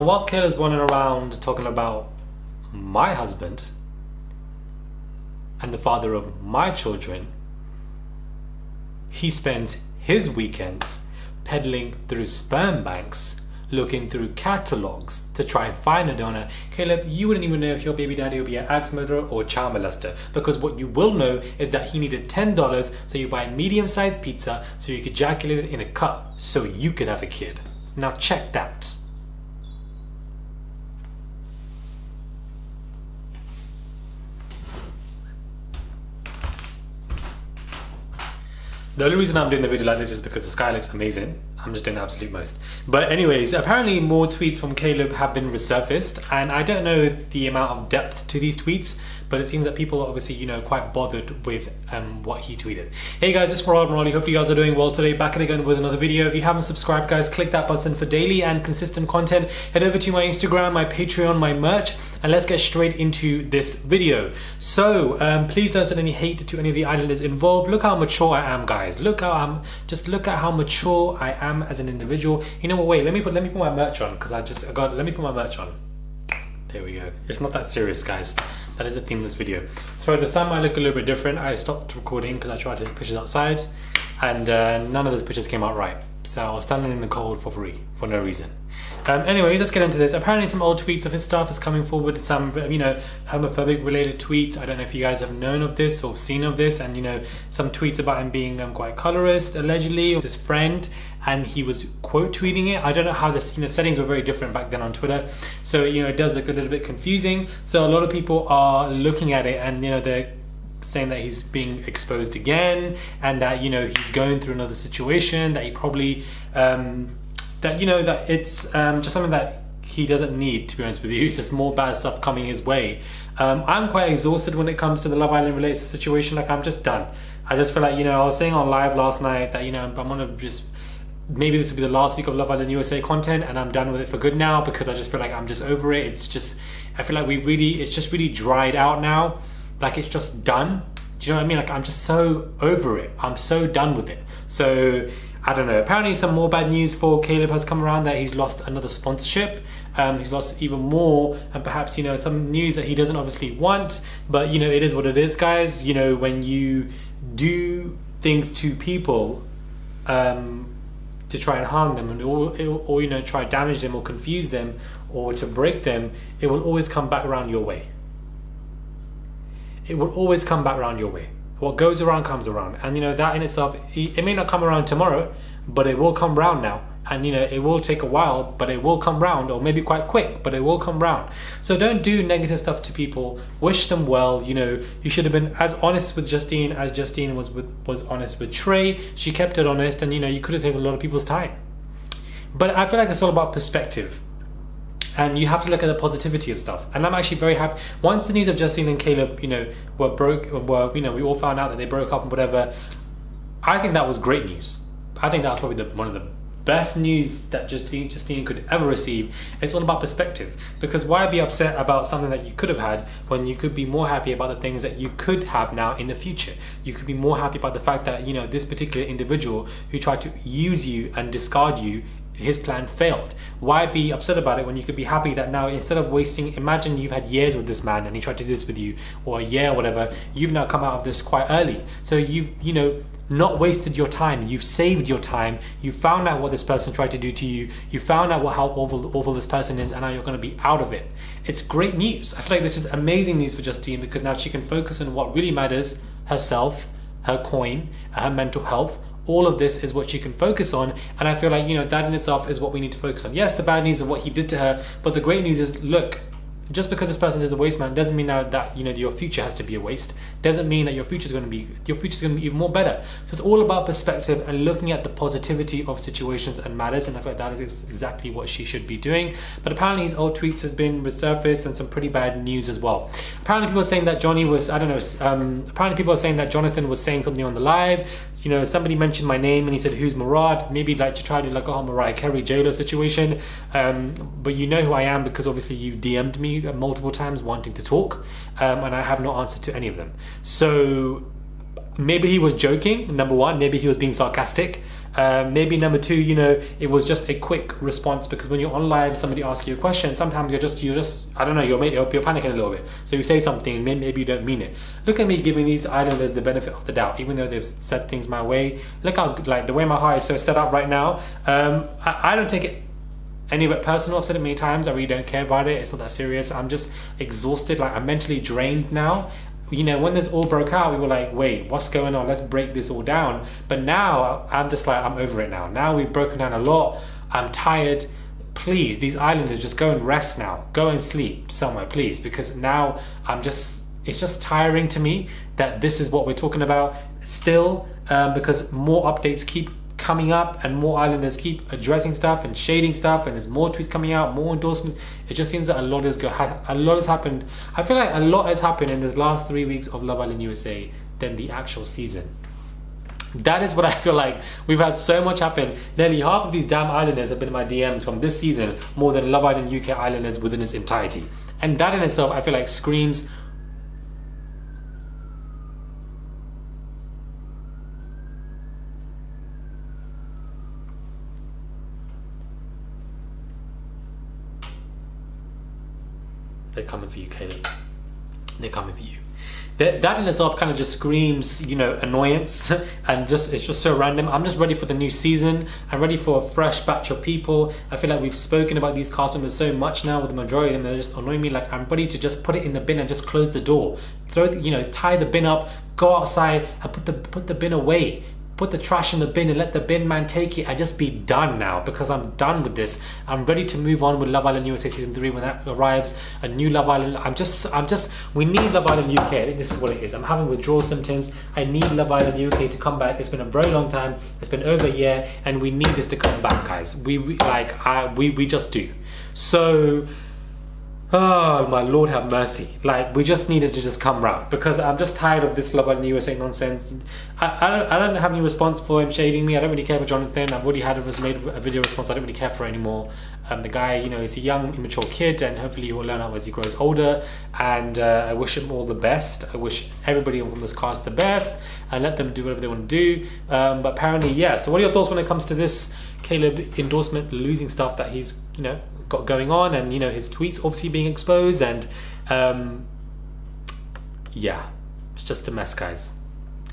whilst Caleb's running around talking about my husband and the father of my children, he spends his weekends peddling through sperm banks, looking through catalogs to try and find a donor. Caleb, you wouldn't even know if your baby daddy will be an axe murderer or child molester, because what you will know is that he needed $10 so you buy a medium-sized pizza so you could ejaculate it in a cup so you could have a kid. Now check that. The only reason I'm doing the video like this is because the sky looks amazing. I'm just doing the absolute most. But anyways, apparently more tweets from Caleb have been resurfaced, and I don't know the amount of depth to these tweets, but it seems that people are obviously, quite bothered with what he tweeted. Hey guys, it's Murad Morali. Hopefully you guys are doing well today. Back again with another video. If you haven't subscribed, guys, click that button for daily and consistent content. Head over to my Instagram, my Patreon, my merch, and let's get straight into this video. So please don't send any hate to any of the islanders involved. Look how mature I am, guys. Look at how mature I am as an individual. You know what? Wait, let me put my merch on, because let me put my merch on. There we go. It's not that serious, guys. That is the theme of this video. So the sun might look a little bit different. I stopped recording because I tried to take pictures outside, and none of those pictures came out right. So I was standing in the cold for free, for no reason. Anyway, let's get into this. Apparently some old tweets of his stuff is coming forward, some homophobic related tweets. I don't know if you guys have known of this or seen of this, and some tweets about him being quite colorist, allegedly, or his friend, and he was quote tweeting it. I don't know how the settings were very different back then on Twitter, so it does look a little bit confusing. So a lot of people are looking at it, and they're saying that he's being exposed again, and that he's going through another situation, that he probably that it's just something that he doesn't need, to be honest with you. It's just more bad stuff coming his way. I'm quite exhausted when it comes to the Love Island related situation. Like, I'm just done. I just feel like I was saying on live last night that I'm gonna just, maybe this will be the last week of Love Island USA content, and I'm done with it for good now, because I just feel like I'm just over it. It's just, I feel like it's just really dried out now. Like, it's just done. Do you know what I mean? Like, I'm just so over it. I'm so done with it. So I don't know. Apparently some more bad news for Caleb has come around, that he's lost another sponsorship. He's lost even more, and perhaps some news that he doesn't obviously want, but it is what it is, guys. When you do things to people to try and harm them, or try to damage them or confuse them or to break them, it will always come back around your way. It will always come back around your way. What goes around comes around, and that in itself, it may not come around tomorrow, but it will come round now, and it will take a while, but it will come round, or maybe quite quick, but it will come round. So don't do negative stuff to people. Wish them well. You should have been as honest with Justine as Justine was honest with Trey. She kept it honest, and you could have saved a lot of people's time. But I feel like it's all about perspective, and you have to look at the positivity of stuff. And I'm actually very happy. Once the news of Justine and Caleb, we all found out that they broke up and whatever, I think that was great news. I think that was probably one of the best news that Justine could ever receive. It's all about perspective, because why be upset about something that you could have had when you could be more happy about the things that you could have now in the future? You could be more happy about the fact that this particular individual who tried to use you and discard you, his plan failed. Why be upset about it when you could be happy that now, instead of wasting, imagine you've had years with this man and he tried to do this with you, or a year or whatever, you've now come out of this quite early. So you've not wasted your time. You've saved your time. You found out what this person tried to do to you. You found out how awful this person is, and now you're going to be out of it. It's great news. I feel like this is amazing news for Justine, because now she can focus on what really matters: herself, her coin, her mental health. All of this is what she can focus on, and I feel like that in itself is what we need to focus on. Yes, the bad news of what he did to her, but the great news is, look, just because this person is a waste man doesn't mean now that your future has to be a waste. Doesn't mean that your future is going to be even more better. So it's all about perspective and looking at the positivity of situations and matters, and I feel like that is exactly what she should be doing. But apparently his old tweets has been resurfaced, and some pretty bad news as well. Apparently people are saying that apparently people are saying that Jonathan was saying something on the live. Somebody mentioned my name and he said, "Who's Murad?" Maybe like to try to like a Mariah Carey J-Lo situation. But you know who I am, because obviously you've DM'd me multiple times wanting to talk, and I have no answer to any of them. So maybe he was joking, number one, maybe he was being sarcastic. Maybe number two, you know, it was just a quick response, because when you're on live, somebody asks you a question, sometimes you're just I don't know, you're panicking a little bit. So you say something, maybe you don't mean it. Look at me giving these Islanders the benefit of the doubt, even though they've said things my way. Look how, like, the way my heart is so set up right now. I don't take it any of it personal. I've said it many times. I really don't care about it. It's not that serious. I'm just exhausted. Like, I'm mentally drained now. You know, when this all broke out, we were like, wait, what's going on? Let's break this all down. But now I'm just like, I'm over it now. Now we've broken down a lot. I'm tired. Please, these Islanders, just go and rest now. Go and sleep somewhere, please. Because now it's just tiring to me that this is what we're talking about still, because more updates keep coming up and more Islanders keep addressing stuff and shading stuff, and there's more tweets coming out, more endorsements. It just seems that a lot has happened. I feel like a lot has happened in this last 3 weeks of Love Island USA than the actual season. That is what I feel like. We've had so much happen. Nearly half of these damn Islanders have been in my DMs from this season, more than Love Island UK Islanders within its entirety. And that in itself, I feel like screams they're coming for you, Caleb. They're coming for you. That in itself kind of just screams, you know, annoyance, and it's just so random. I'm just ready for the new season. I'm ready for a fresh batch of people. I feel like we've spoken about these cast members so much now, with the majority of them, they're just annoying me. Like, I'm ready to just put it in the bin and just close the door. Tie the bin up, go outside and put the bin away. Put the trash in the bin and let the bin man take it and just be done now, because I'm done with this. I'm ready to move on with Love Island USA Season 3 when that arrives. A new Love Island. We need Love Island UK. I think this is what it is. I'm having withdrawal symptoms. I need Love Island UK to come back. It's been a very long time. It's been over a year, and we need this to come back, guys. We just do. So, oh my Lord have mercy. Like, we just needed to just come round, because I'm just tired of this Love Island USA nonsense. I don't have any response for him shading me. I don't really care for Jonathan. I've already made a video response. I don't really care for it anymore. The guy, you know, he's a young, immature kid, and hopefully he will learn out as he grows older. And I wish him all the best. I wish everybody from this cast the best, and let them do whatever they want to do. But apparently, yeah. So what are your thoughts when it comes to this Caleb endorsement losing stuff that he's, you know, got going on, and, you know, his tweets obviously being exposed, and yeah, it's just a mess, guys.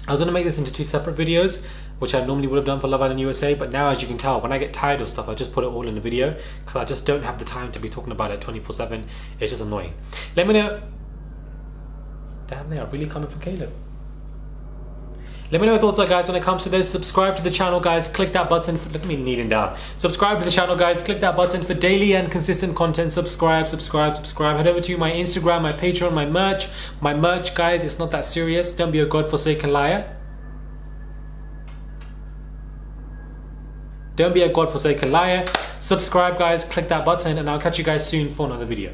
I was going to make this into 2 separate videos, which I normally would have done for Love Island USA, but now, as you can tell, when I get tired of stuff, I just put it all in a video, because I just don't have the time to be talking about it 24/7. It's just annoying. Let me know. Damn, they are really coming for Caleb. Let me know your thoughts are, guys, when it comes to this. Subscribe to the channel, guys. Click that button for, look at me kneeling down. Subscribe to the channel, guys. Click that button for daily and consistent content. Subscribe. Head over to my Instagram, my Patreon, my merch. My merch, guys, it's not that serious. Don't be a godforsaken liar. Don't be a godforsaken liar. Subscribe, guys. Click that button, and I'll catch you guys soon for another video.